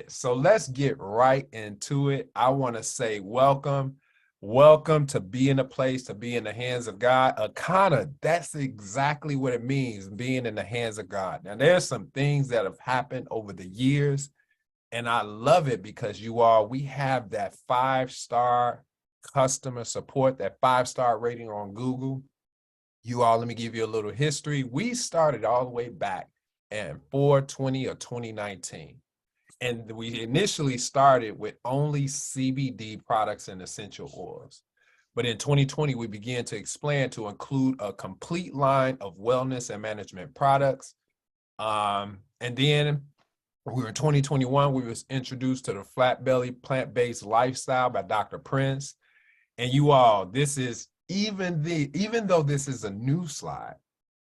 So let's get right into it. I want to say welcome. Welcome to be in a place, to be in the hands of God. Akana, that's exactly what it means, being in the hands of God. Now, there's some things that have happened over the years, and I love it because we have that 5-star customer support, that 5-star rating on Google. Let me give you a little history. We started all the way back in 4/20 of 2019. And we initially started with only CBD products and essential oils. But in 2020, we began to expand to include a complete line of wellness and management products. And then we were in 2021, we was introduced to the Flat Belly Plant-Based Lifestyle by Dr. Prince. And this is even though this is a new slide,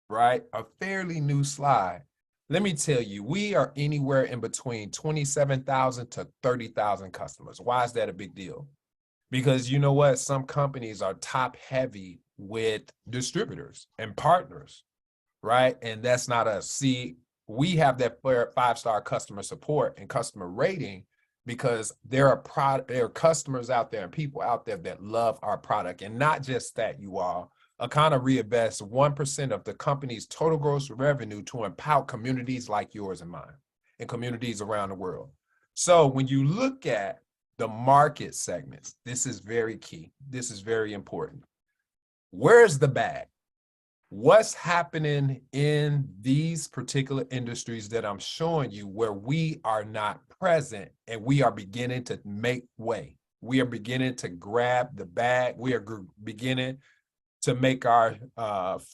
right? A fairly new slide. Let me tell you, we are anywhere in between 27,000 to 30,000 customers. Why is that a big deal? Because you know what? Some companies are top heavy with distributors and partners, right? And that's not us. See, we have that 5-star customer support and customer rating because there are customers out there and people out there that love our product. And not just that, Akana reinvests 1% of the company's total gross revenue to empower communities like yours and mine and communities around the world. So when you look at the market segments, this is very key. This is very important. Where's the bag? What's happening in these particular industries that I'm showing you where we are not present and we are beginning to make way? We are beginning to grab the bag. We are beginning to make our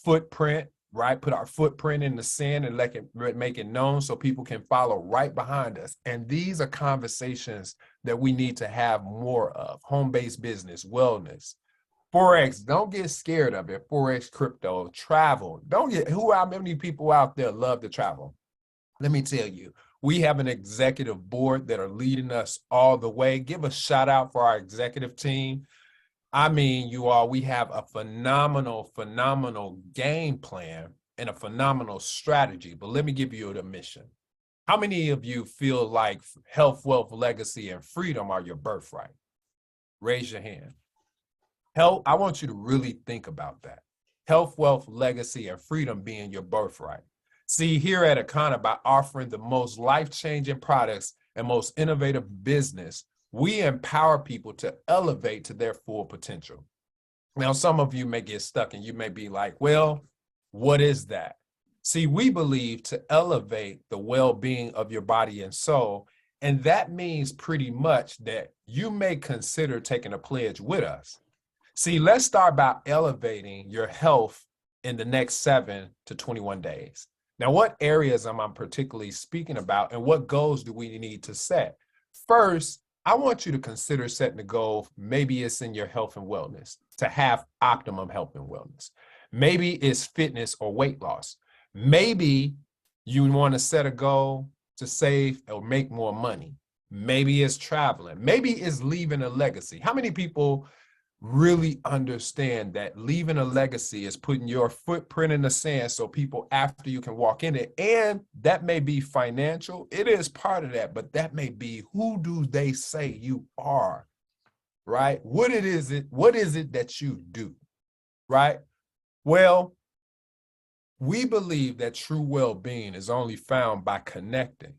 footprint, right? Put our footprint in the sand and make it known so people can follow right behind us. And these are conversations that we need to have more of. Home-based business, wellness, Forex. Don't get scared of it. Forex, crypto, travel. How many people out there love to travel? Let me tell you, we have an executive board that are leading us all the way. Give a shout out for our executive team. I mean, we have a phenomenal game plan and a phenomenal strategy. But let me give you the mission. How many of you feel like health, wealth, legacy, and freedom are your birthright? Raise your hand. I want you to really think about that. Health, wealth, legacy, and freedom being your birthright. See, here at Akana, by offering the most life-changing products and most innovative business, we empower people to elevate to their full potential. Now, some of you may get stuck and you may be like, well, what is that? See, we believe to elevate the well-being of your body and soul, and that means pretty much that you may consider taking a pledge with us. See, let's start by elevating your health in the next 7 to 21 days. Now, what areas am I particularly speaking about and what goals do we need to set? First, I want you to consider setting a goal. Maybe it's in your health and wellness to have optimum health and wellness. Maybe it's fitness or weight loss. Maybe you want to set a goal to save or make more money. Maybe it's traveling. Maybe it's leaving a legacy. How many people really understand that leaving a legacy is putting your footprint in the sand so people after you can walk in it? And that may be financial. It is part of that, but that may be who do they say you are, right? What is it that you do, right? Well, we believe that true well-being is only found by connecting,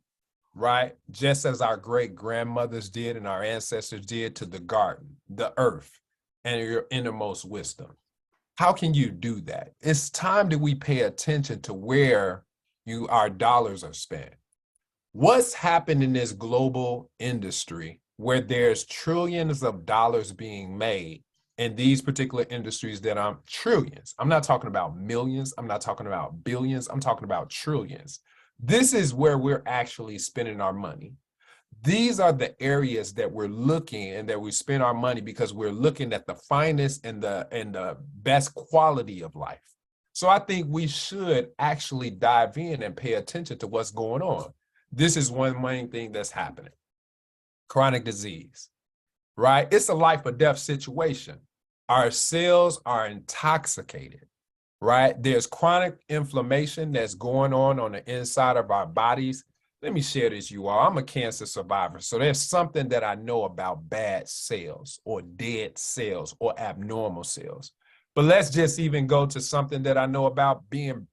right? Just as our great grandmothers did and our ancestors did to the garden, the earth, and your innermost wisdom. How can you do that? It's time that we pay attention to where our dollars are spent. What's happened in this global industry where there's trillions of dollars being made in these particular industries that I'm trillions. I'm not talking about millions. I'm not talking about billions. I'm talking about trillions. This is where we're actually spending our money. These are the areas that we're looking and that we spend our money because we're looking at the finest and the best quality of life. So I think we should actually dive in and pay attention to what's going on. This is one main thing that's happening. Chronic disease, right? It's a life or death situation. Our cells are intoxicated, right? There's chronic inflammation that's going on the inside of our bodies. Let me share this, you all. I'm a cancer survivor. So there's something that I know about bad cells or dead cells or abnormal cells. But let's just even go to something that I know about being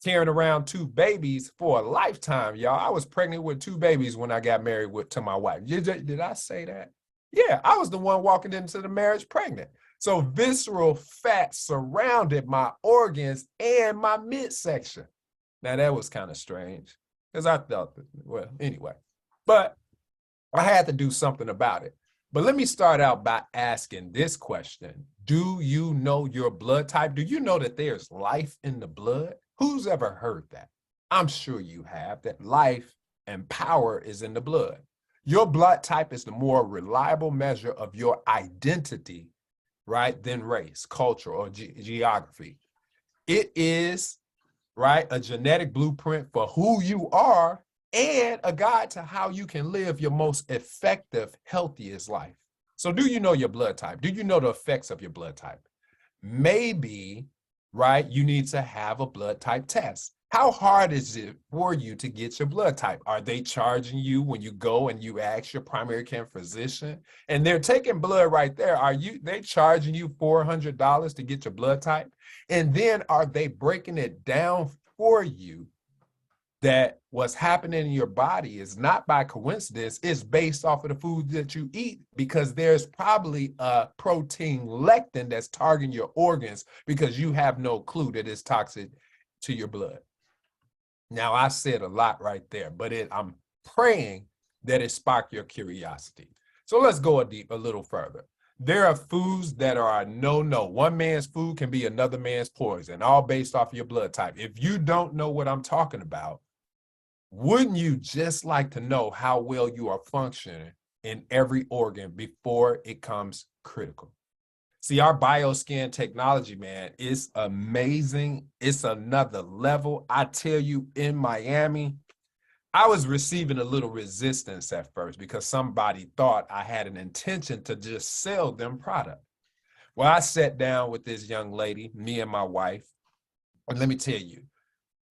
carrying around two babies for a lifetime, y'all. I was pregnant with two babies when I got married to my wife. Did I say that? Yeah, I was the one walking into the marriage pregnant. So visceral fat surrounded my organs and my midsection. Now that was kind of strange because I thought that, well, anyway, but I had to do something about it. But let me start out by asking this question. Do you know your blood type? Do you know that there's life in the blood? Who's ever heard that? I'm sure you have, that life and power is in the blood. Your blood type is the more reliable measure of your identity, right, than race, culture, or geography. It is, right, a genetic blueprint for who you are and a guide to how you can live your most effective, healthiest life. So do you know your blood type? Do you know the effects of your blood type? Maybe, right, you need to have a blood type test. How hard is it for you to get your blood type? Are they charging you when you go and you ask your primary care physician? And they're taking blood right there. They charging you $400 to get your blood type? And then are they breaking it down for you that what's happening in your body is not by coincidence, it's based off of the food that you eat, because there's probably a protein lectin that's targeting your organs because you have no clue that it's toxic to your blood. Now, I said a lot right there, but I'm praying that it sparked your curiosity. So let's go a little further. There are foods that are a no-no. One man's food can be another man's poison, all based off of your blood type. If you don't know what I'm talking about, wouldn't you just like to know how well you are functioning in every organ before it comes critical? See, our bioscan technology, man, is amazing. It's another level. I tell you, in Miami, I was receiving a little resistance at first because somebody thought I had an intention to just sell them product. Well, I sat down with this young lady, me and my wife, and let me tell you,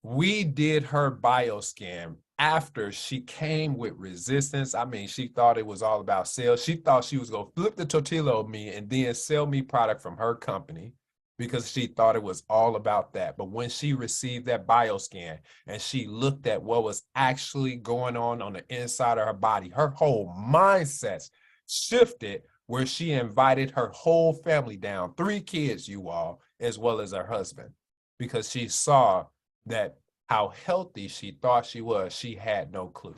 we did her bioscan after she came with resistance. I mean, she thought it was all about sales. She thought she was going to flip the tortilla on me and then sell me product from her company because she thought it was all about that. But when she received that bioscan and she looked at what was actually going on the inside of her body, her whole mindset shifted, where she invited her whole family down, 3 kids, you all, as well as her husband, because she saw that how healthy she thought she was, she had no clue.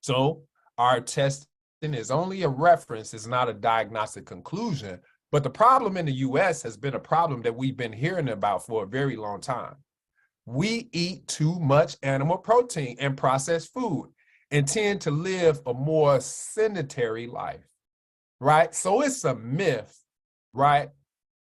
So our testing is only a reference, it's not a diagnostic conclusion. But the problem in the US has been a problem that we've been hearing about for a very long time. We eat too much animal protein and processed food and tend to live a more sedentary life, right? So it's a myth, right?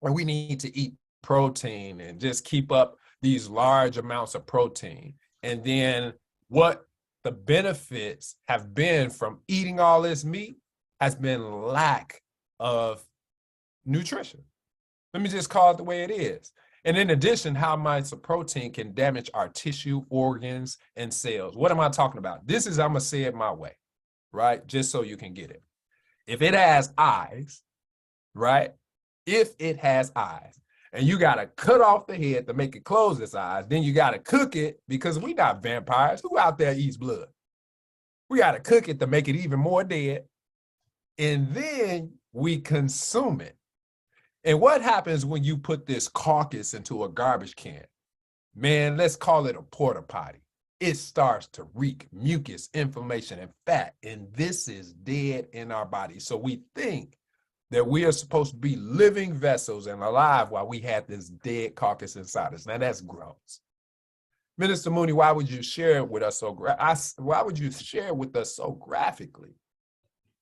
Where we need to eat protein and just keep up these large amounts of protein. And then what the benefits have been from eating all this meat has been lack of nutrition. Let me just call it the way it is. And in addition, how much of protein can damage our tissue, organs, and cells. What am I talking about? I'm going to say it my way, right? Just so you can get it. If it has eyes, right? If it has eyes, and you got to cut off the head to make it close its eyes, then you got to cook it, because we not vampires. Who out there eats blood? We got to cook it to make it even more dead, and then we consume it. And what happens when you put this carcass into a garbage can? Man, let's call it a porta potty. It starts to reek mucus, inflammation, and fat, and this is dead in our body. So we think that we are supposed to be living vessels and alive while we have this dead carcass inside us. Now that's gross. Minister Mooney, why would you share it with us why would you share it with us so graphically?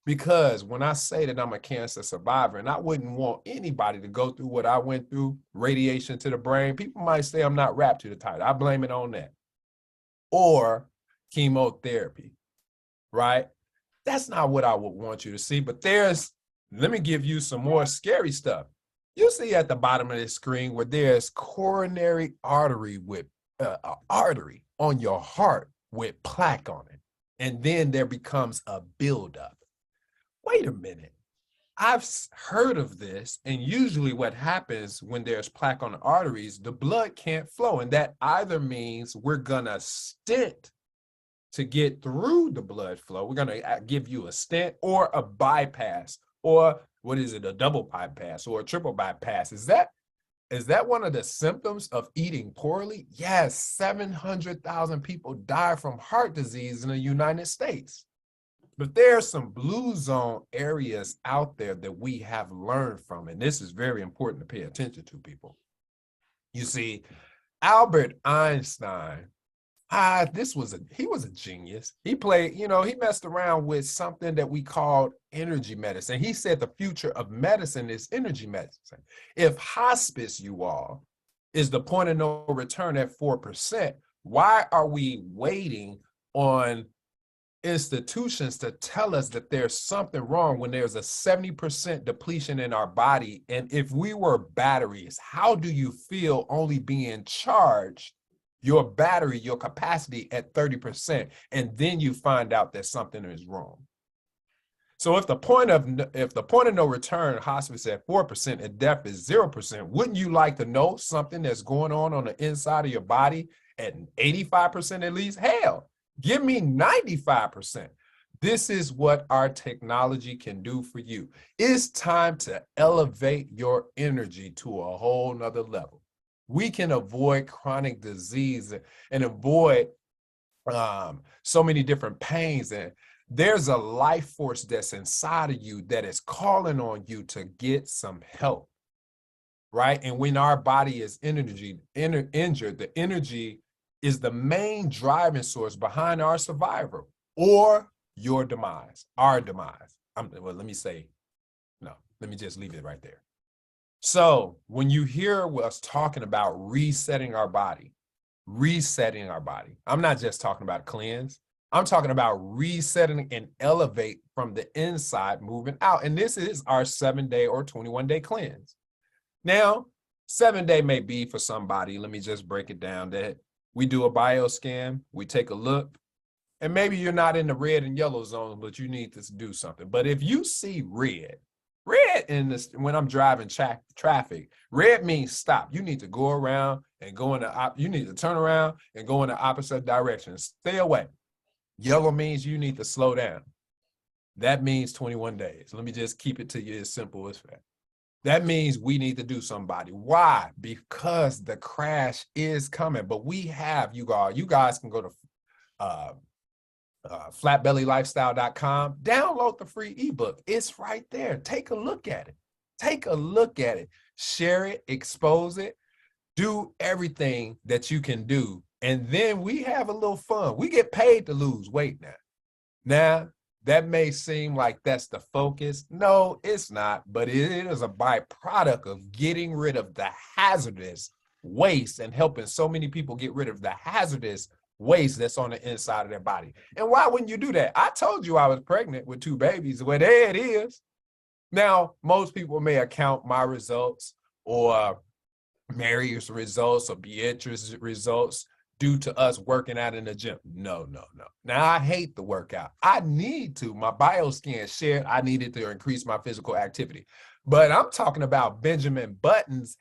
Because when I say that I'm a cancer survivor, and I wouldn't want anybody to go through what I went through, radiation to the brain, people might say I'm not wrapped to the title. I blame it on that. Or chemotherapy, right? That's not what I would want you to see, but let me give you some more scary stuff. You see at the bottom of the screen where there's coronary artery with artery on your heart with plaque on it. And then there becomes a buildup. Wait a minute. I've heard of this, and usually what happens when there's plaque on the arteries, the blood can't flow, and that either means we're gonna stent to get through the blood flow. We're gonna give you a stent or a bypass, or what is it, a double bypass or a triple bypass. Is that one of the symptoms of eating poorly? Yes, 700,000 people die from heart disease in the United States. But there are some blue zone areas out there that we have learned from, and this is very important to pay attention to, people. You see, Albert Einstein, he was a genius. He played, he messed around with something that we called energy medicine. He said the future of medicine is energy medicine. If hospice, you all, is the point of no return at 4%, why are we waiting on institutions to tell us that there's something wrong when there's a 70% depletion in our body? And if we were batteries, how do you feel only being charged, your battery, your capacity at 30%, and then you find out that something is wrong? So if the point of no return hospice at 4% and death is 0%, wouldn't you like to know something that's going on the inside of your body at 85% at least? Hell, give me 95%. This is what our technology can do for you. It's time to elevate your energy to a whole nother level. We can avoid chronic disease and avoid so many different pains. And there's a life force that's inside of you that is calling on you to get some help, right? And when our body is injured, the energy is the main driving source behind our survival or your demise, our demise. Let me just leave it right there. So when you hear us talking about resetting our body, I'm not just talking about cleanse. I'm talking about resetting and elevate from the inside, moving out. And this is our 7-day or 21-day cleanse. Now, 7-day may be for somebody, let me just break it down, that we do a bioscan, we take a look, and maybe you're not in the red and yellow zone, but you need to do something. But if you see red in this, when I'm driving traffic, red means stop. You need to go around and you need to turn around and go in the opposite direction. Stay away. Yellow means you need to slow down. That means 21 days. Let me just keep it to you as simple as that. That means we need to do somebody. Why? Because the crash is coming. But we have, you guys can go to flatbellylifestyle.com, download the free ebook. It's right there. Take a look at it. Share it, expose it, do everything that you can do. And then we have a little fun. We get paid to lose weight now. Now, that may seem like that's the focus. No, it's not, but it is a byproduct of getting rid of the hazardous waste and helping so many people get rid of the hazardous waste that's on the inside of their body. And why wouldn't you do that? I told you I was pregnant with 2 babies. Well, there it is. Now, most people may account my results or Mary's results or Beatrice's results due to us working out in the gym. No. Now, I hate the workout. I need to. My bioscan shared I needed to increase my physical activity. But I'm talking about Benjamin Buttons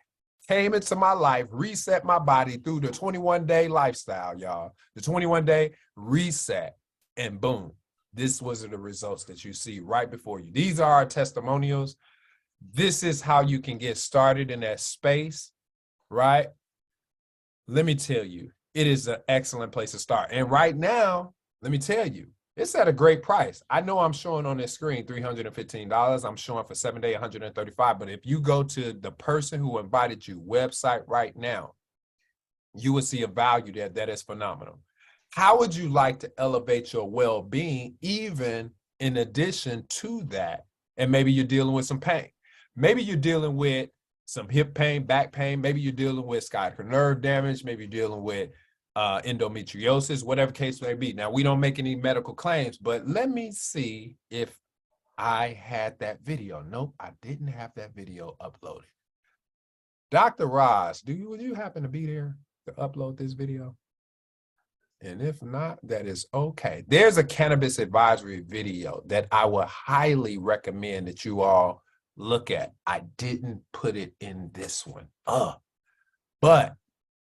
came into my life, reset my body through the 21-day lifestyle, y'all. The 21-day reset, and boom, this was the results that you see right before you. These are our testimonials. This is how you can get started in that space, right? Let me tell you, it is an excellent place to start. And right now, let me tell you, it's at a great price. I know I'm showing on this screen $315. I'm showing for 7-day $135. But if you go to the person who invited you website right now, you will see a value there that is phenomenal. How would you like to elevate your well-being even in addition to that? And maybe you're dealing with some pain. Maybe you're dealing with some hip pain, back pain. Maybe you're dealing with sciatic nerve damage. Maybe you're dealing with endometriosis, whatever case may be. Now, we don't make any medical claims, but let me see if I had that video. Nope, I didn't have that video uploaded. Dr. Roz, would you happen to be there to upload this video? And if not, that is okay. There's a cannabis advisory video that I would highly recommend that you all look at. I didn't put it in this one. But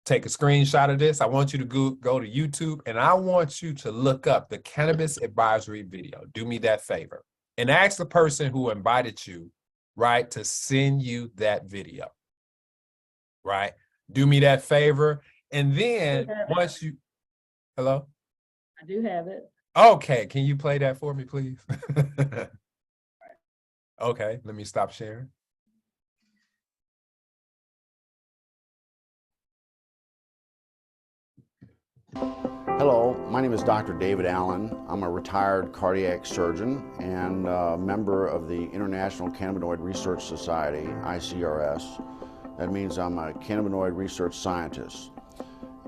take a screenshot of this. I want you to go to YouTube, and I want you to look up the cannabis advisory video. Do me that favor and ask the person who invited you, right, to send you that video, right? Do me that favor. And then once you, hello? I do have it. Okay, can you play that for me, please? Okay, let me stop sharing. Hello, my name is Dr. David Allen. I'm a retired cardiac surgeon and a member of the International Cannabinoid Research Society, ICRS. That means I'm a cannabinoid research scientist.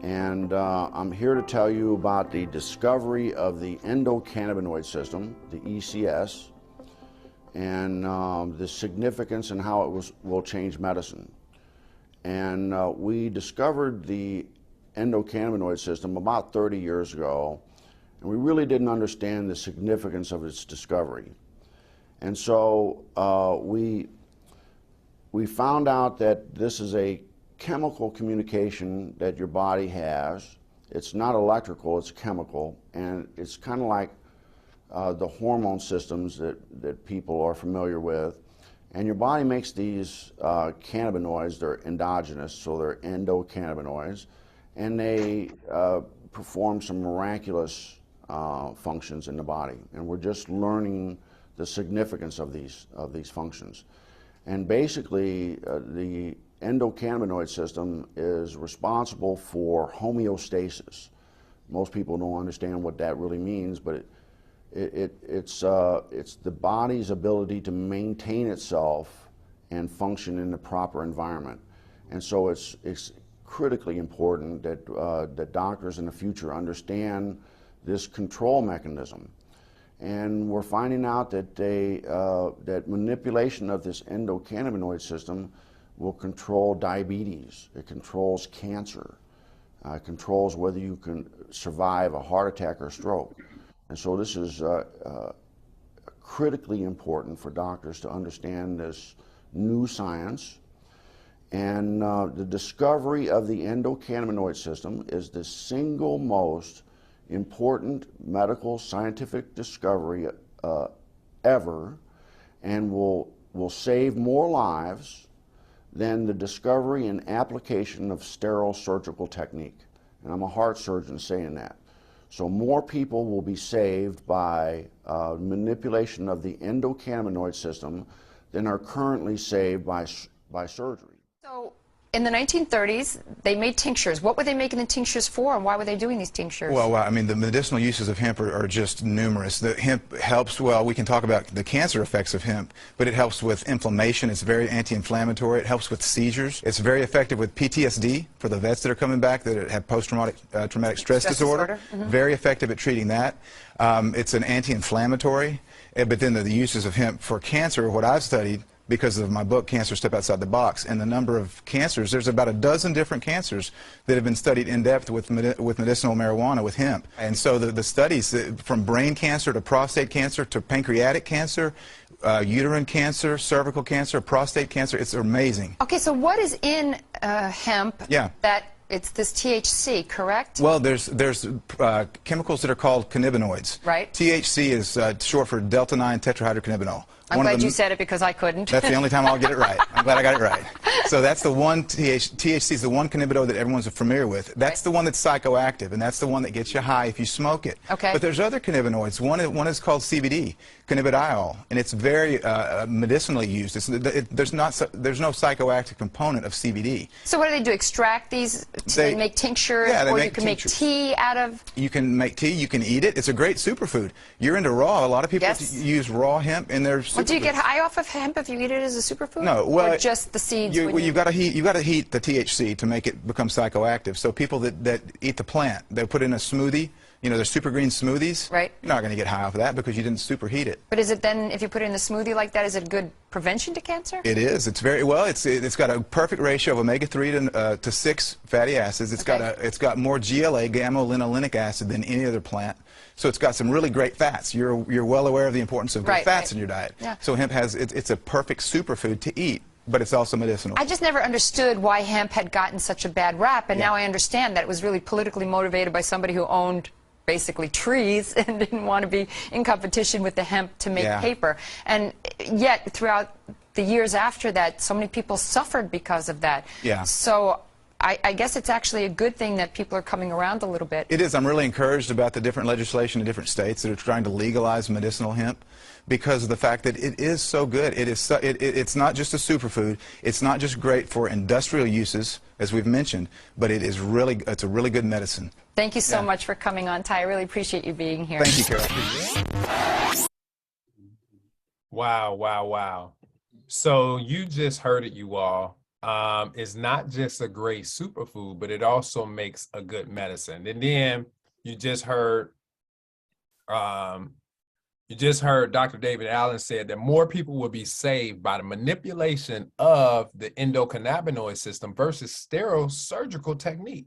And I'm here to tell you about the discovery of the endocannabinoid system, the ECS, and the significance and how it will change medicine. And we discovered the endocannabinoid system about 30 years ago, and we really didn't understand the significance of its discovery. And so we found out that this is a chemical communication that your body has. It's not electrical, it's chemical, and it's kind of like the hormone systems that people are familiar with. And your body makes these cannabinoids. They're endogenous, so they're endocannabinoids, and they perform some miraculous functions in the body. And we're just learning the significance of these functions. And basically, the endocannabinoid system is responsible for homeostasis. Most people don't understand what that really means, but it's the body's ability to maintain itself and function in the proper environment. And so it's critically important that that doctors in the future understand this control mechanism. And we're finding out that that manipulation of this endocannabinoid system will control diabetes. It controls cancer. It controls whether you can survive a heart attack or stroke. And so this is critically important for doctors to understand this new science. And the discovery of the endocannabinoid system is the single most important medical scientific discovery ever, and will save more lives than the discovery and application of sterile surgical technique. And I'm a heart surgeon saying that. So more people will be saved by manipulation of the endocannabinoid system than are currently saved by surgery. So in the 1930s, they made tinctures. What were they making the tinctures for, and why were they doing these tinctures? Well, I mean, the medicinal uses of hemp are just numerous. The hemp helps, well, we can talk about the cancer effects of hemp, but it helps with inflammation. It's very anti-inflammatory. It helps with seizures. It's very effective with PTSD for the vets that are coming back that have post-traumatic traumatic stress disorder. Mm-hmm. Very effective at treating that. It's an anti-inflammatory. But then the uses of hemp for cancer, what I've studied, because of my book, Cancer Step Outside the Box, and the number of cancers, there's about a dozen different cancers that have been studied in depth with medicinal marijuana, with hemp. And so the studies, from brain cancer to prostate cancer to pancreatic cancer, uterine cancer, cervical cancer, prostate cancer, it's amazing. Okay, so what is in hemp that it's this THC, correct? Well, there's chemicals that are called cannabinoids. Right. THC is short for delta-9 tetrahydrocannabinol. I'm glad you said it because I couldn't. That's the only time I'll get it right. I'm glad I got it right. So that's the one, THC is the one cannabinoid that everyone's familiar with. That's the one that's psychoactive, and that's the one that gets you high if you smoke it. Okay. But there's other cannabinoids. One is called CBD, cannabidiol, and it's very medicinally used. There's no psychoactive component of CBD. So what do? Extract these to make tinctures, or you can make tea out of? You can make tea. You can eat it. It's a great superfood. You're into raw. A lot of people use raw hemp in their superfoods. Well, do you get high off of hemp if you eat it as a superfood? No, well, or just the seeds. You've got to heat the THC to make it become psychoactive. So people that eat the plant, they put in a smoothie. You know, there's super green smoothies. Right. You're not going to get high off of that because you didn't superheat it. But is it then, if you put it in a smoothie like that, is it good prevention to cancer? It is. It's very well. It's got a perfect ratio of omega-3 to 6 fatty acids. It's got more GLA, gamma-linolenic acid, than any other plant. So it's got some really great fats. You're well aware of the importance of good fats in your diet. Yeah. So hemp it's a perfect superfood to eat, but it's also medicinal. I just never understood why hemp had gotten such a bad rap, and now I understand that it was really politically motivated by somebody who owned basically trees and didn't want to be in competition with the hemp to make paper. And yet, throughout the years after that, so many people suffered because of that. Yeah. So I guess it's actually a good thing that people are coming around a little bit. It is. I'm really encouraged about the different legislation in different states that are trying to legalize medicinal hemp because of the fact that it is so good. It's not just a superfood. It's not just great for industrial uses, as we've mentioned, but it's a really good medicine. Thank you so much for coming on, Ty. I really appreciate you being here. Thank you, Carol. Wow, wow, wow. So you just heard it, you all. It's not just a great superfood, but it also makes a good medicine. And then you just heard Dr. David Allen said that more people will be saved by the manipulation of the endocannabinoid system versus sterile surgical technique.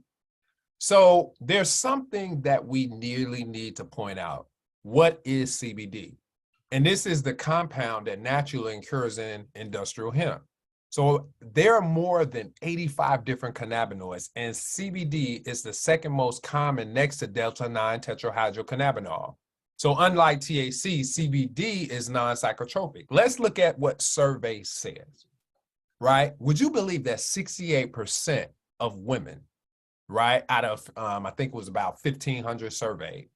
So there's something that we nearly need to point out. What is CBD? And this is the compound that naturally occurs in industrial hemp. So there are more than 85 different cannabinoids, and CBD is the second most common next to delta-9 tetrahydrocannabinol. So unlike THC, CBD is non-psychotropic. Let's look at what survey says, right? Would you believe that 68% of women, right, out of, I think it was about 1,500 surveyed,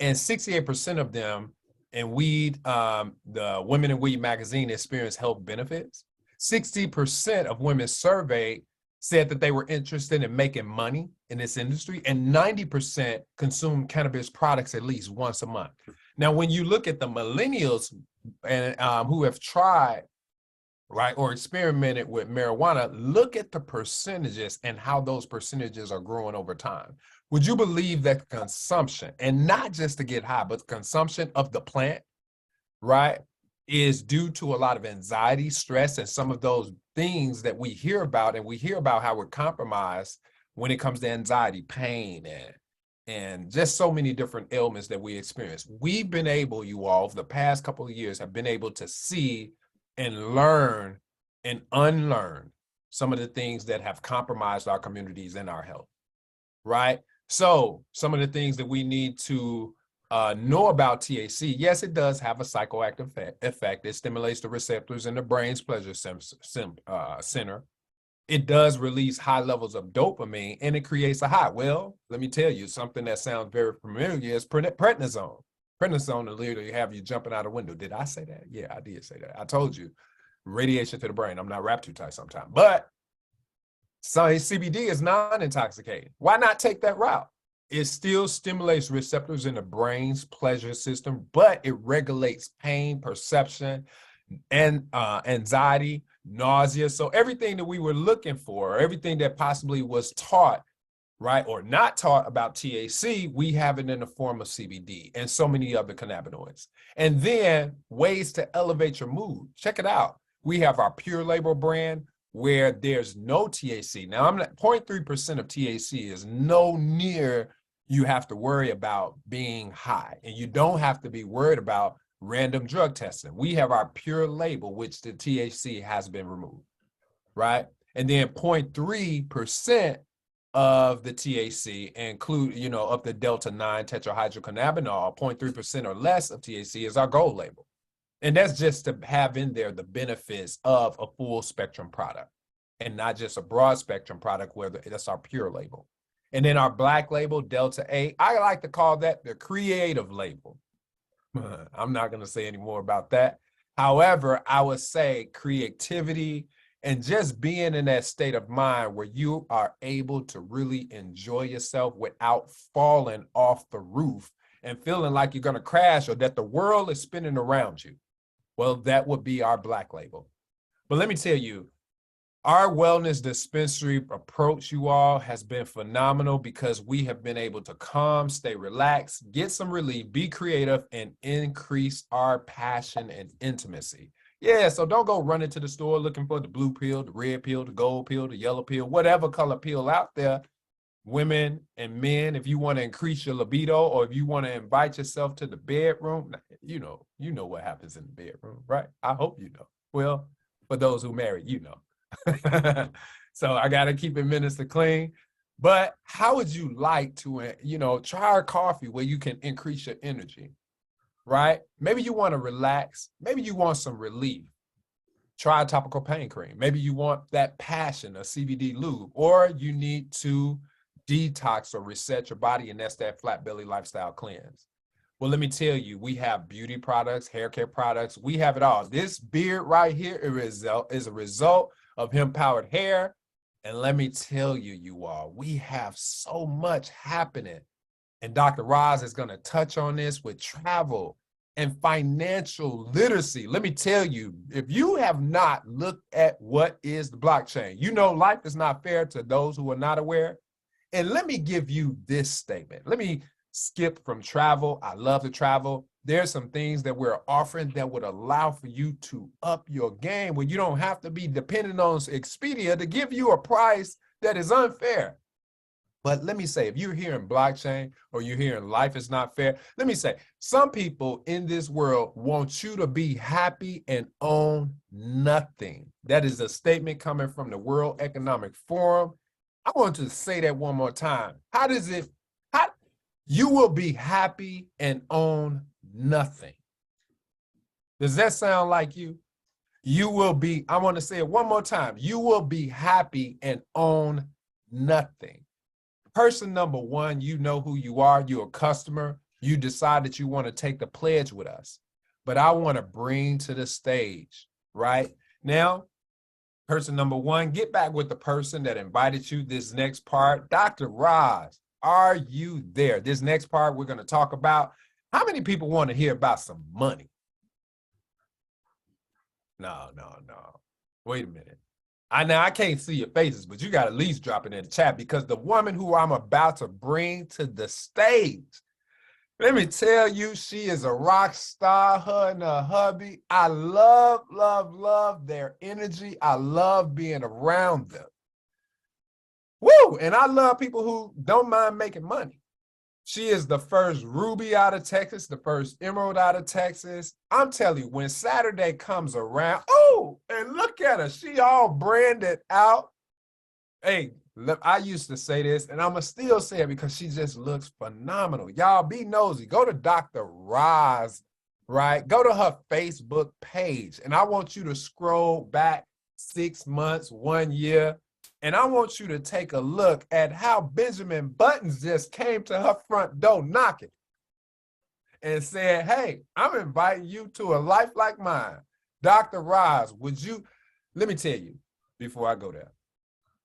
and 68% of them in weed, the Women in Weed magazine experience health benefits. 60% of women surveyed said that they were interested in making money in this industry, and 90% consume cannabis products at least once a month. Now, when you look at the millennials and who have tried, right, or experimented with marijuana, look at the percentages and how those percentages are growing over time. Would you believe that consumption, and not just to get high, but consumption of the plant, right, is due to a lot of anxiety, stress, and some of those things that we hear about, and we hear about how we're compromised when it comes to anxiety, pain, and just so many different ailments that we experience. We've been able, you all, over the past couple of years, have been able to see and learn and unlearn some of the things that have compromised our communities and our health, right? So some of the things that we need to know about THC, yes, it does have a psychoactive effect. It stimulates the receptors in the brain's pleasure center. It does release high levels of dopamine, and it creates a high. Well, let me tell you, something that sounds very familiar is prednisone. Prednisone will literally have you jumping out a window. Did I say that? Yeah, I did say that. I told you, radiation to the brain. I'm not wrapped too tight sometimes. But so CBD is non-intoxicating. Why not take that route? It still stimulates receptors in the brain's pleasure system, but it regulates pain, perception, and anxiety, nausea. So everything that we were looking for, everything that possibly was taught, right, or not taught about THC, we have it in the form of CBD and so many other cannabinoids. And then ways to elevate your mood. Check it out. We have our Pure Label brand where there's no THC. Now, 0.3% of THC is no near you have to worry about being high, and you don't have to be worried about random drug testing. We have our Pure Label, which the THC has been removed, right? And then 0.3% of the THC include, of the delta-9 tetrahydrocannabinol, 0.3% or less of THC is our Gold Label. And that's just to have in there the benefits of a full spectrum product and not just a broad spectrum product where that's our Pure Label. And then our Black Label, Delta 8, I like to call that the creative label. I'm not going to say any more about that. However, I would say creativity and just being in that state of mind where you are able to really enjoy yourself without falling off the roof and feeling like you're going to crash or that the world is spinning around you. Well, that would be our Black Label. But let me tell you, our wellness dispensary approach, you all, has been phenomenal because we have been able to calm, stay relaxed, get some relief, be creative, and increase our passion and intimacy. Yeah, so don't go running to the store looking for the blue pill, the red pill, the gold pill, the yellow pill, whatever color pill out there. Women and men, if you want to increase your libido or if you want to invite yourself to the bedroom, you know what happens in the bedroom, right? I hope you know. Well, for those who married, you know. So I got to keep it minister clean. But how would you like to, try a coffee where you can increase your energy, right? Maybe you want to relax. Maybe you want some relief. Try a topical pain cream. Maybe you want that passion, a CBD lube, or you need to detox or reset your body, and that's that flat belly lifestyle cleanse. Well, let me tell you, we have beauty products, hair care products. We have it all. This beard right here is a result of hemp-powered hair. And let me tell you, you all, we have so much happening. And Dr. Roz is going to touch on this with travel and financial literacy. Let me tell you, if you have not looked at what is the blockchain, life is not fair to those who are not aware. And let me give you this statement. Let me skip from travel. I love to travel. There's some things that we're offering that would allow for you to up your game where you don't have to be dependent on Expedia to give you a price that is unfair. But let me say, if you're hearing blockchain or you're hearing life is not fair, let me say, some people in this world want you to be happy and own nothing. That is a statement coming from the World Economic Forum. I want to say that one more time. You will be happy and own nothing. Does that sound like you? I want to say it one more time. You will be happy and own nothing. Person number one, you know who you are. You're a customer. You decide that you want to take the pledge with us. But I want to bring to the stage, right? Now, person number one, get back with the person that invited you this next part. Dr. Roz, are you there? This next part, we're going to talk about how many people want to hear about some money? No. Wait a minute. I can't see your faces, but you got to at least drop it in the chat because the woman who I'm about to bring to the stage, let me tell you, she is a rock star, her and her hubby. I love their energy. I love being around them. Woo! And I love people who don't mind making money. She is the first Ruby out of Texas, the first Emerald out of Texas. I'm telling you, when Saturday comes around, oh, and look at her. She all branded out. Hey, look, I used to say this, and I'm going to still say it because she just looks phenomenal. Y'all be nosy. Go to Dr. Roz, right? Go to her Facebook page, and I want you to scroll back 6 months, 1 year, and I want you to take a look at how Benjamin Buttons just came to her front door knocking and said, hey, I'm inviting you to a life like mine. Dr. Roz, let me tell you before I go there,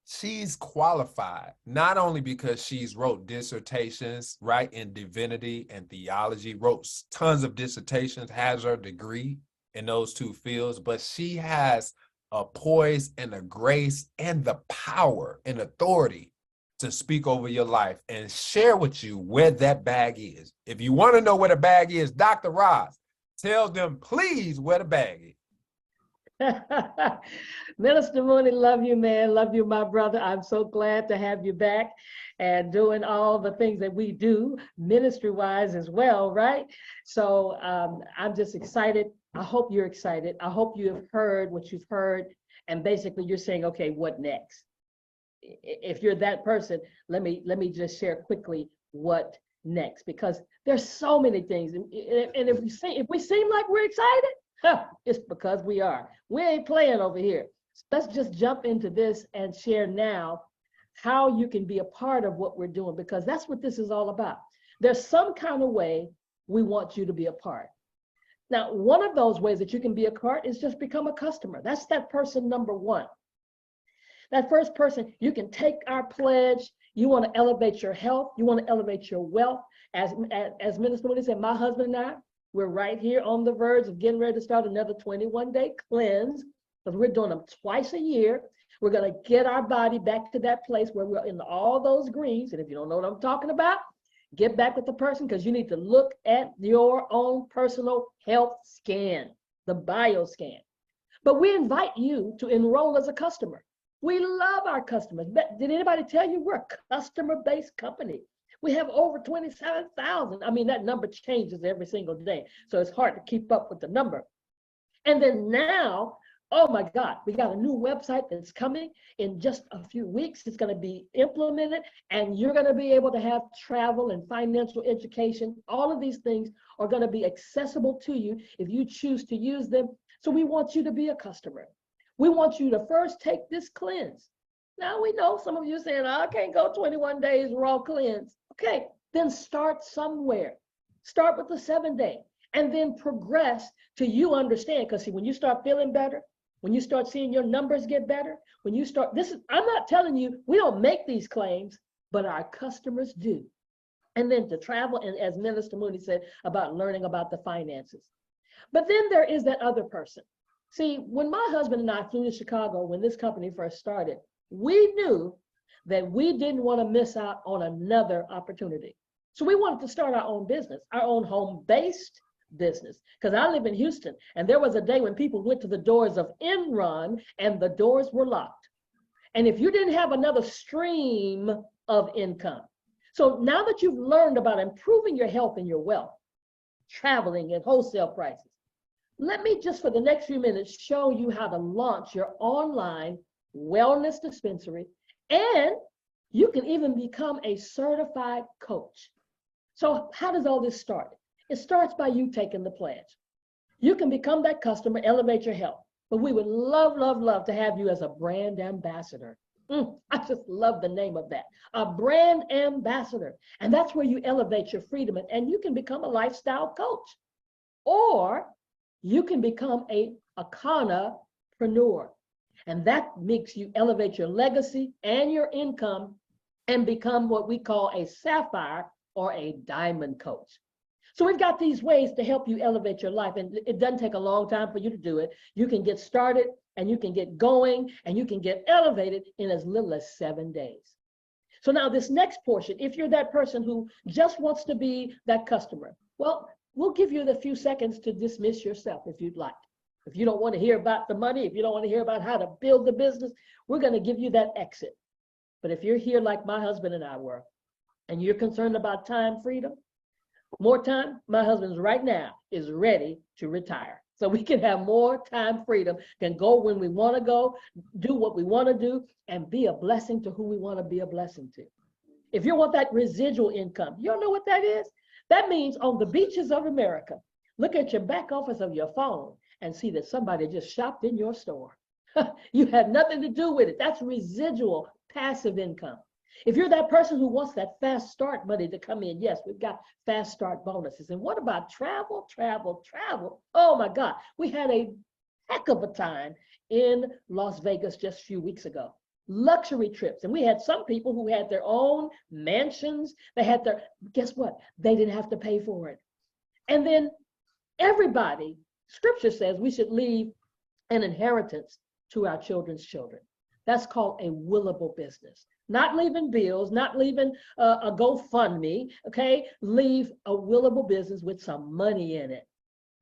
she's qualified not only because she's wrote dissertations, right, in divinity and theology, wrote tons of dissertations, has her degree in those two fields, but she has a poise and a grace and the power and authority to speak over your life and share with you where that bag is. If you want to know where the bag is, Dr. Roz, tell them please where the bag is. Minister Mooney, love you, man. Love you, my brother. I'm so glad to have you back and doing all the things that we do ministry-wise as well, right? So I'm just excited. I hope you're excited. I hope you have heard what you've heard. And basically you're saying, okay, what next? If you're that person, let me just share quickly what next, because there's so many things. And if we seem like we're excited, it's because we are. We ain't playing over here. So let's just jump into this and share now how you can be a part of what we're doing, because that's what this is all about. There's some kind of way we want you to be a part. Now, one of those ways that you can be a part is just become a customer. That's that person number one. That first person, you can take our pledge. You want to elevate your health. You want to elevate your wealth. As Minister Mooney said, my husband and I, we're right here on the verge of getting ready to start another 21-day cleanse, because we're doing them twice a year. We're going to get our body back to that place where we're in all those greens. And if you don't know what I'm talking about, get back with the person, because you need to look at your own personal health scan, the bioscan. But we invite you to enroll as a customer. We love our customers. Did anybody tell you we're a customer-based company? We have over 27,000. I mean, that number changes every single day, so it's hard to keep up with the number. And then now, oh my God, we got a new website that's coming in just a few weeks. It's going to be implemented, and you're going to be able to have travel and financial education. All of these things are going to be accessible to you if you choose to use them. So we want you to be a customer. We want you to first take this cleanse. Now we know some of you are saying, I can't go 21 days raw cleanse. Okay, then start somewhere. Start with the 7-day and then progress till you understand. Because see, when you start feeling better, when you start seeing your numbers get better, when you start, I'm not telling you, we don't make these claims, but our customers do. And then to travel, and as Minister Mooney said, about learning about the finances. But then there is that other person. See, when my husband and I flew to Chicago, when this company first started, we knew that we didn't want to miss out on another opportunity. So we wanted to start our own business, our own home-based business. Because I live in Houston, and there was a day when people went to the doors of Enron and the doors were locked. And if you didn't have another stream of income. So now that you've learned about improving your health and your wealth, traveling and wholesale prices, let me just for the next few minutes show you how to launch your online wellness dispensary, and you can even become a certified coach. So how does all this start? It starts by you taking the pledge. You can become that customer, elevate your health, but we would love, love, love to have you as a brand ambassador. I just love the name of that, a brand ambassador. And that's where you elevate your freedom, and you can become a lifestyle coach, or you can become a Akanapreneur. And that makes you elevate your legacy and your income and become what we call a sapphire or a diamond coach. So we've got these ways to help you elevate your life. And it doesn't take a long time for you to do it. You can get started and you can get going and you can get elevated in as little as 7 days. So now this next portion, if you're that person who just wants to be that customer, well, we'll give you the few seconds to dismiss yourself if you'd like. If you don't want to hear about the money, if you don't want to hear about how to build the business, we're going to give you that exit. But if you're here like my husband and I were, and you're concerned about time freedom, more time, my husband's right now is ready to retire. So we can have more time freedom, can go when we want to go, do what we want to do, and be a blessing to who we want to be a blessing to. If you want that residual income, you don't know what that is? That means on the beaches of America, look at your back office of your phone and see that somebody just shopped in your store. You had nothing to do with it. That's residual passive income. If you're that person who wants that fast start money to come in, yes, we've got fast start bonuses. And what about travel, travel, travel? Oh my God, we had a heck of a time in Las Vegas just a few weeks ago. Luxury trips. And we had some people who had their own mansions. They had their, guess what? They didn't have to pay for it. And then everybody, Scripture says we should leave an inheritance to our children's children. That's called a willable business. Not leaving bills, not leaving a GoFundMe, okay? Leave a willable business with some money in it,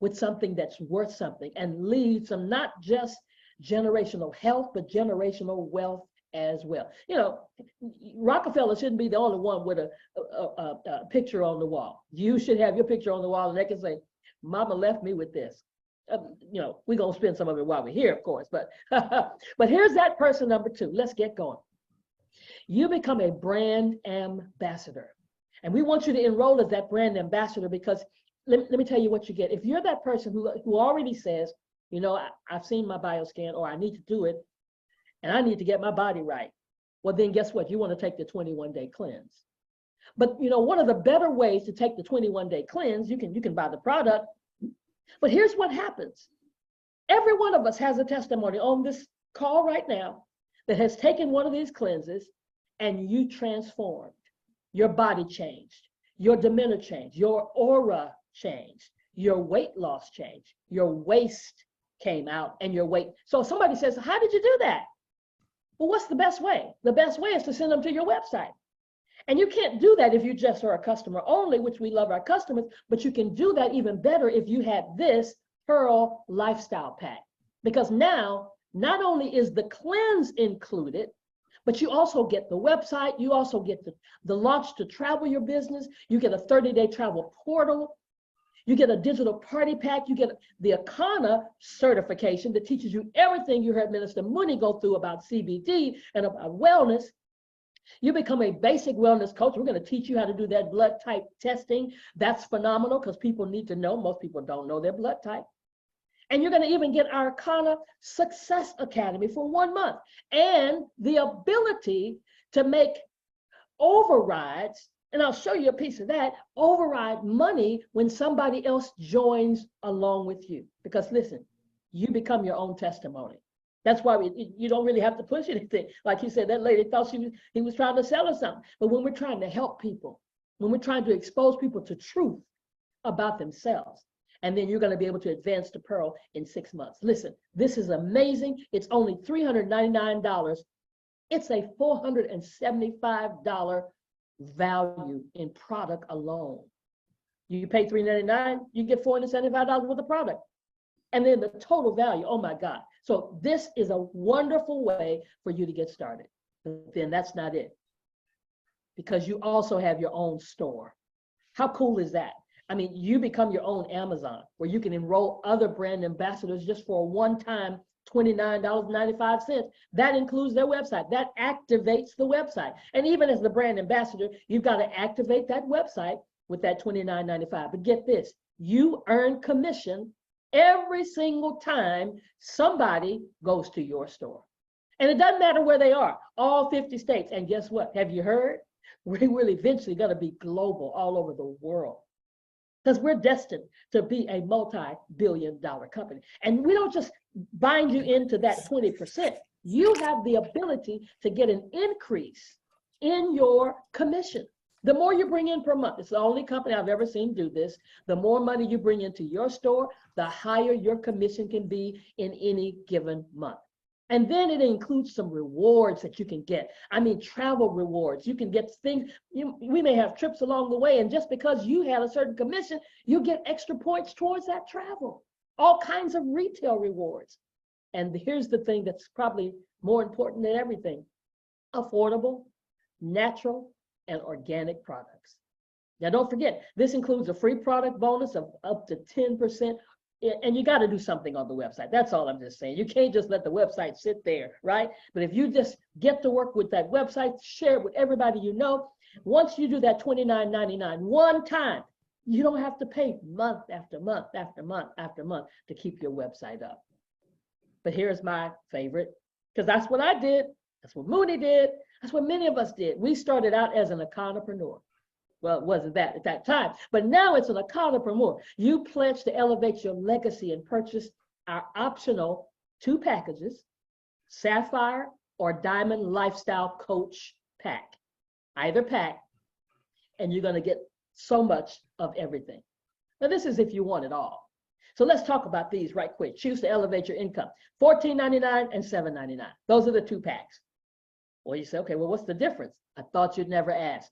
with something that's worth something, and leave some not just generational health, but generational wealth as well. You know, Rockefeller shouldn't be the only one with a picture on the wall. You should have your picture on the wall and they can say, Mama left me with this. You know, we're going to spend some of it while we're here, of course, but here's that person number 2. Let's get going. You become a brand ambassador. And we want you to enroll as that brand ambassador because let me tell you what you get. If you're that person who already says, you know, I've seen my bioscan, or I need to do it, and I need to get my body right. Well, then guess what? You want to take the 21-day cleanse. But, you know, one of the better ways to take the 21-day cleanse, you can buy the product. But here's what happens. Every one of us has a testimony on this call right now that has taken one of these cleanses and you transformed. Your body changed, your demeanor changed, your aura changed, your weight loss changed, your waist came out and your weight. So somebody says, how did you do that? Well, what's the best way? The best way is to send them to your website. And you can't do that if you just are a customer only, which we love our customers, but you can do that even better if you had this Pearl Lifestyle Pack. Because now, not only is the cleanse included, but you also get the website, you also get the launch to travel your business, you get a 30-day travel portal, you get a digital party pack, you get the Akana certification that teaches you everything you heard Minister Mooney go through about CBD and about wellness. You become a basic wellness coach. We're going to teach you how to do that blood type testing. That's phenomenal because people need to know. Most people don't know their blood type. And you're going to even get our Akana Success Academy for 1 month and the ability to make overrides. And I'll show you a piece of that, override money when somebody else joins along with you. Because listen, you become your own testimony. That's why you don't really have to push anything. Like you said, that lady thought he was trying to sell her something. But when we're trying to help people, when we're trying to expose people to truth about themselves, and then you're going to be able to advance to Pearl in 6 months. Listen, this is amazing. It's only $399. It's a $475 value in product alone. You pay $399, you get $475 worth of product. And then the total value, oh my God. So this is a wonderful way for you to get started. But then that's not it. Because you also have your own store. How cool is that? I mean, you become your own Amazon where you can enroll other brand ambassadors just for a one-time $29.95. That includes their website. That activates the website. And even as the brand ambassador, you've got to activate that website with that $29.95. But get this, you earn commission every single time somebody goes to your store. And it doesn't matter where they are, all 50 states. And guess what? Have you heard? We will eventually going to be global all over the world. Because we're destined to be a multi-billion-dollar company. And we don't just bind you into that 20%. You have the ability to get an increase in your commission. The more you bring in per month, it's the only company I've ever seen do this. The more money you bring into your store, the higher your commission can be in any given month. And then it includes some rewards that you can get. I mean, travel rewards. You can get things, we may have trips along the way, and just because you had a certain commission, you get extra points towards that travel. All kinds of retail rewards. And here's the thing that's probably more important than everything. Affordable, natural, and organic products. Now, don't forget, this includes a free product bonus of up to 10%. And you got to do something on the website. That's all I'm just saying. You can't just let the website sit there, right? But if you just get to work with that website, share it with everybody you know. Once you do that $29.99 one time, you don't have to pay month after month after month after month to keep your website up. But here's my favorite, because that's what I did. That's what Mooney did. That's what many of us did. We started out as an econopreneur. Well, it wasn't that at that time, but now it's an econopreneur. You pledge to elevate your legacy and purchase our optional 2 packages, Sapphire or Diamond Lifestyle Coach Pack, either pack, and you're going to get so much of everything. Now, this is if you want it all. So let's talk about these right quick. Choose to elevate your income, $14.99 and $7.99. Those are the 2 packs. Well, you say, okay, well, what's the difference? I thought you'd never ask.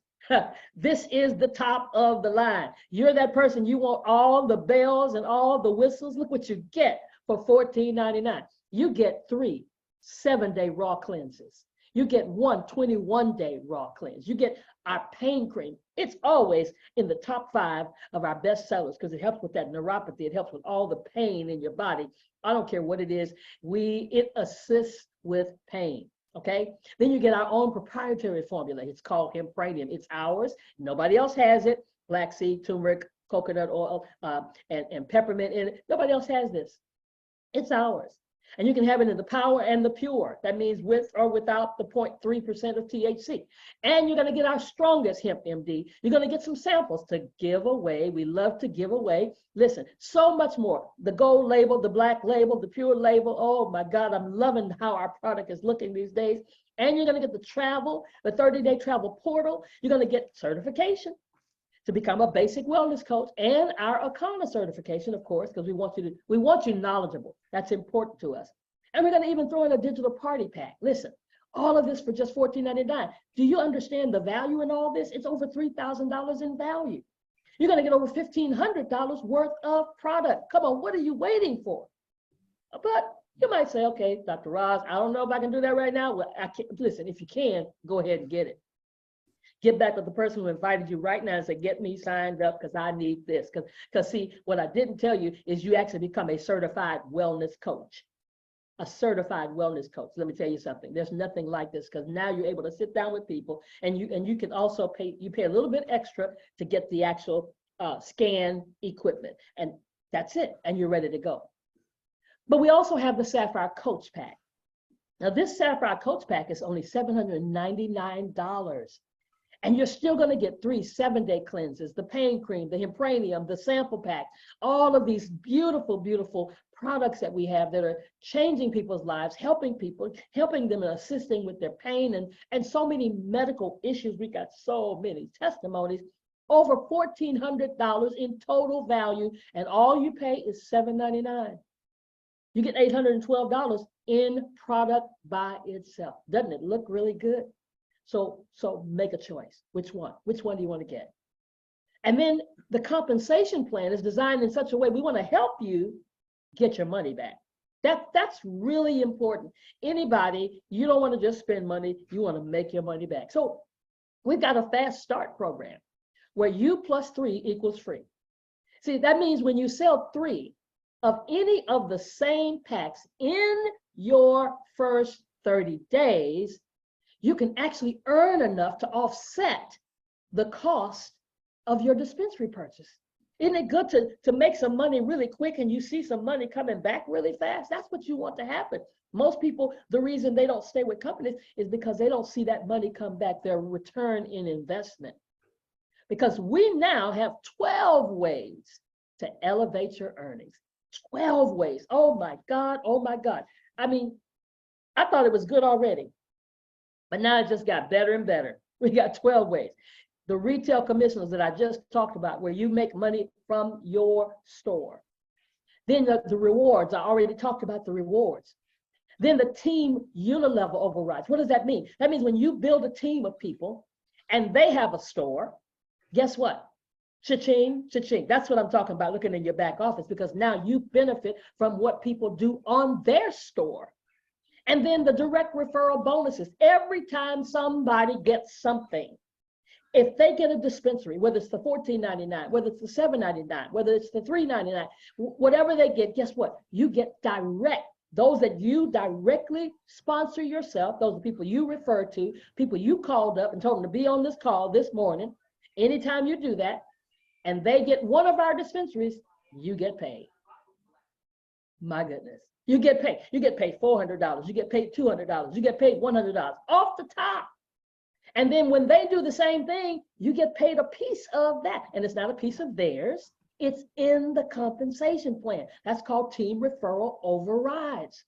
This is the top of the line. You're that person, you want all the bells and all the whistles. Look what you get for $14.99. You get 3 7-day raw cleanses. You get 1 21-day raw cleanse. You get our pain cream. It's always in the top 5 of our best sellers because it helps with that neuropathy. It helps with all the pain in your body. I don't care what it is. It assists with pain. Okay, then you get our own proprietary formula. It's called Hempranium. It's ours. Nobody else has it. Black seed, turmeric, coconut oil, and peppermint in it. Nobody else has this. It's ours. And you can have it in the power and the pure. That means with or without the 0.3% of THC. And you're going to get our strongest Hemp MD. You're going to get some samples to give away. We love to give away. Listen, so much more. The gold label, the black label, the pure label. Oh my God, I'm loving how our product is looking these days. And you're going to get the travel, the 30-day travel portal. You're going to get certification to become a basic wellness coach, and our Akana certification, of course, because we want you knowledgeable. That's important to us. And we're going to even throw in a digital party pack. Listen, all of this for just $14.99. Do you understand the value in all this? It's over $3,000 in value. You're going to get over $1,500 worth of product. Come on, what are you waiting for? But You might say, okay, Dr. Roz, I don't know if I can do that right now. Well, I can't. Listen, if you can, go ahead and get it. Get back with the person who invited you right now and say, get me signed up because I need this. Because see, what I didn't tell you is you actually become a certified wellness coach. A certified wellness coach. Let me tell you something. There's nothing like this, because now you're able to sit down with people, and you can also pay a little bit extra to get the actual scan equipment, and that's it, and you're ready to go. But we also have the Sapphire Coach Pack. Now this Sapphire Coach Pack is only $799. And you're still going to get 3 7-day cleanses, the pain cream, the Hempranium, the sample pack, all of these beautiful, beautiful products that we have that are changing people's lives, helping people, helping them and assisting with their pain and so many medical issues. We got so many testimonies, over $1,400 in total value, and all you pay is $799. You get $812 in product by itself. Doesn't it look really good? So make a choice. Which one? Which one do you want to get? And then the compensation plan is designed in such a way we want to help you get your money back. That's really important. Anybody, you don't want to just spend money, you want to make your money back. So we've got a fast start program where you plus 3 equals free. See, that means when you sell 3 of any of the same packs in your first 30 days, you can actually earn enough to offset the cost of your dispensary purchase. Isn't it good to make some money really quick and you see some money coming back really fast? That's what you want to happen. Most people, the reason they don't stay with companies is because they don't see that money come back, their return in investment. Because we now have 12 ways to elevate your earnings. 12 ways. Oh my God. Oh my God. I mean, I thought it was good already, but now it just got better and better. We got 12 ways. The retail commissioners that I just talked about, where you make money from your store. Then the rewards, I already talked about the rewards. Then the team unilevel overrides. What does that mean? That means when you build a team of people and they have a store, guess what? Cha-ching, cha-ching. That's what I'm talking about, looking in your back office, because now you benefit from what people do on their store. And then the direct referral bonuses. Every time somebody gets something, if they get a dispensary, whether it's the $14.99, whether it's the $7.99, whether it's the $3.99, whatever they get, guess what? You get direct. Those that you directly sponsor yourself, those are people you refer to, people you called up and told them to be on this call this morning. Anytime you do that, and they get one of our dispensaries, you get paid. My goodness. You get paid. You get paid $400. You get paid $200. You get paid $100 off the top. And then when they do the same thing, you get paid a piece of that. And it's not a piece of theirs. It's in the compensation plan. That's called team referral overrides.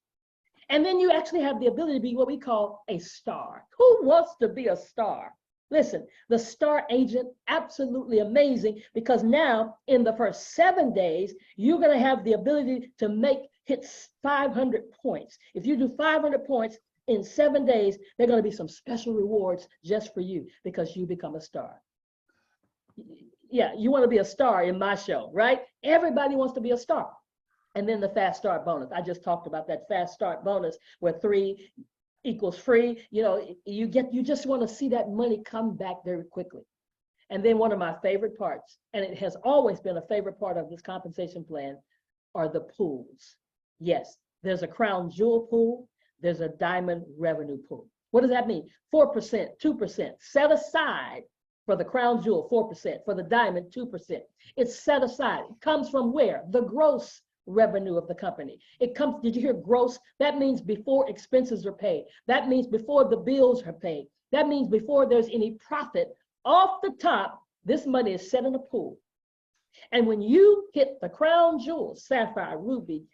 And then you actually have the ability to be what we call a star. Who wants to be a star? Listen, the star agent, absolutely amazing, because now in the first 7 days, you're going to have the ability to hit 500 points. If you do 500 points in 7 days, there are going to be some special rewards just for you because you become a star. Yeah, you want to be a star in my show, right? Everybody wants to be a star. And then the fast start bonus. I just talked about that fast start bonus where 3 equals free. You know, you just want to see that money come back very quickly. And then one of my favorite parts, and it has always been a favorite part of this compensation plan, are the pools. Yes, there's a crown jewel pool. There's a diamond revenue pool. What does that mean? 4%, 2%, set aside for the crown jewel, 4%, for the diamond, 2%. It's set aside. It comes from where? The gross revenue of the company. It comes, did you hear gross? That means before expenses are paid. That means before the bills are paid. That means before there's any profit. Off the top, this money is set in a pool. And when you hit the crown jewels, sapphire, ruby,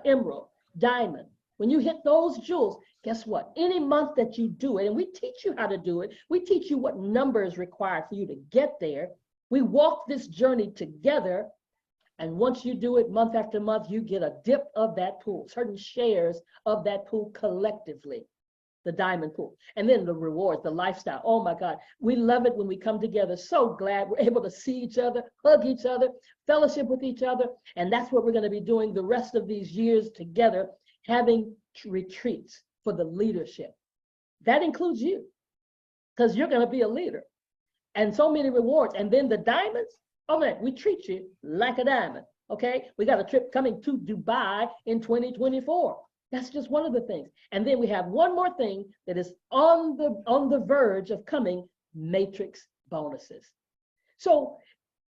emerald, diamond, when you hit those jewels, guess what? Any month that you do it, and we teach you how to do it, we teach you what number is required for you to get there. We walk this journey together. And once you do it month after month, you get a dip of that pool, certain shares of that pool collectively, the diamond pool. And then the rewards, the lifestyle. Oh my God, we love it when we come together. So glad we're able to see each other, hug each other, fellowship with each other. And that's what we're going to be doing the rest of these years together, having retreats for the leadership. That includes you, because you're going to be a leader. And so many rewards. And then the diamonds, oh man, we treat you like a diamond. Okay, we got a trip coming to Dubai in 2024. That's just one of the things. And then we have one more thing that is on the verge of coming, matrix bonuses. So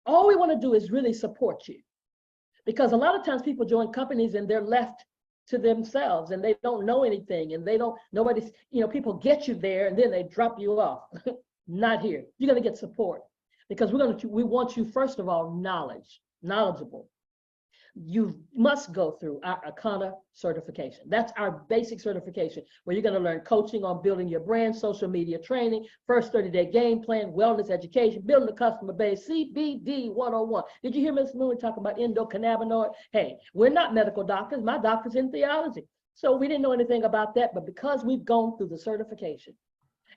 all we want to do is really support you, because a lot of times people join companies and they're left to themselves and they don't know anything, and nobody's, people get you there and then they drop you off. Not here. You're going to get support, because we want you, first of all, knowledgeable. You must go through our Akana certification. That's our basic certification, where you're going to learn coaching on building your brand, social media training, first 30-day game plan, wellness education, building a customer base, CBD 101. Did you hear Ms. Moon talk about endocannabinoid? Hey, we're not medical doctors. My doctor's in theology. So we didn't know anything about that, but because we've gone through the certification,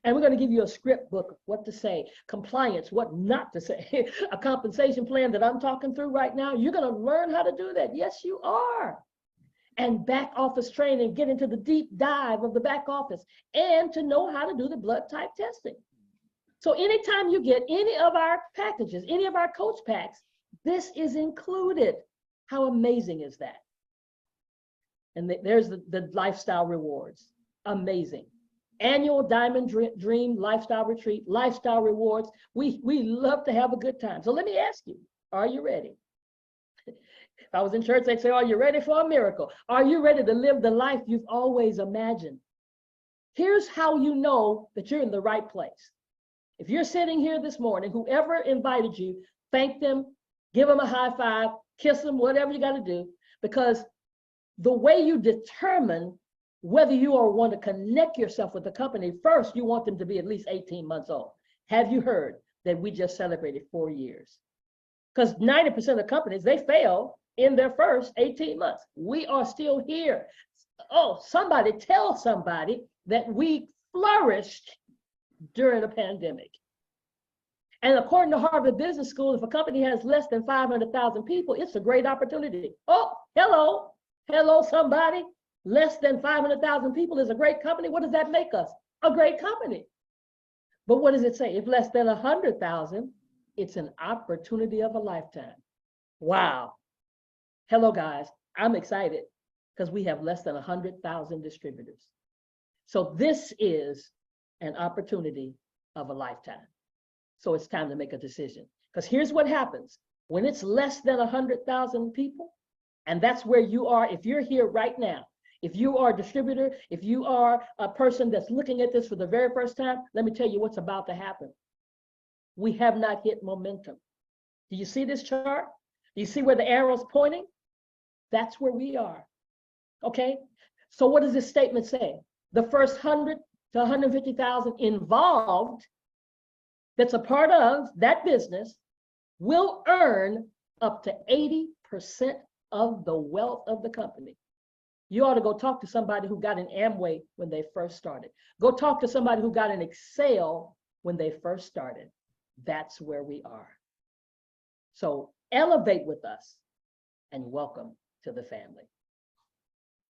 and we're going to give you a script book of what to say, compliance, what not to say, a compensation plan that I'm talking through right now. You're going to learn how to do that. Yes, you are. And back office training, get into the deep dive of the back office, and to know how to do the blood type testing. So anytime you get any of our packages, any of our coach packs, this is included. How amazing is that? And there's the lifestyle rewards. Amazing. Annual Diamond Dream Lifestyle Retreat, lifestyle rewards. We love to have a good time. So let me ask you, are you ready? If I was in church, they'd say, are you ready for a miracle? Are you ready to live the life you've always imagined? Here's how you know that you're in the right place. If you're sitting here this morning, whoever invited you, thank them, give them a high five, kiss them, whatever you got to do, because the way you determine whether you want to connect yourself with the company, first, you want them to be at least 18 months old. Have you heard that we just celebrated 4 years? Because 90% of companies, they fail in their first 18 months. We are still here. Oh, somebody tell somebody that we flourished during a pandemic. And according to Harvard Business School, if a company has less than 500,000 people, it's a great opportunity. Oh, hello, somebody. Less than 500,000 people is a great company. What does that make us? A great company. But what does it say? If less than 100,000, it's an opportunity of a lifetime. Wow. Hello, guys. I'm excited because we have less than 100,000 distributors. So this is an opportunity of a lifetime. So it's time to make a decision. Because here's what happens. When it's less than 100,000 people, and that's where you are, if you're here right now, if you are a distributor, if you are a person that's looking at this for the very first time, let me tell you what's about to happen. We have not hit momentum. Do you see this chart? Do you see where the arrow's pointing? That's where we are. Okay? So what does this statement say? The first 100 to 150,000 involved that's a part of that business will earn up to 80% of the wealth of the company. You ought to go talk to somebody who got an Amway when they first started. Go talk to somebody who got an Excel when they first started. That's where we are. So elevate with us and welcome to the family.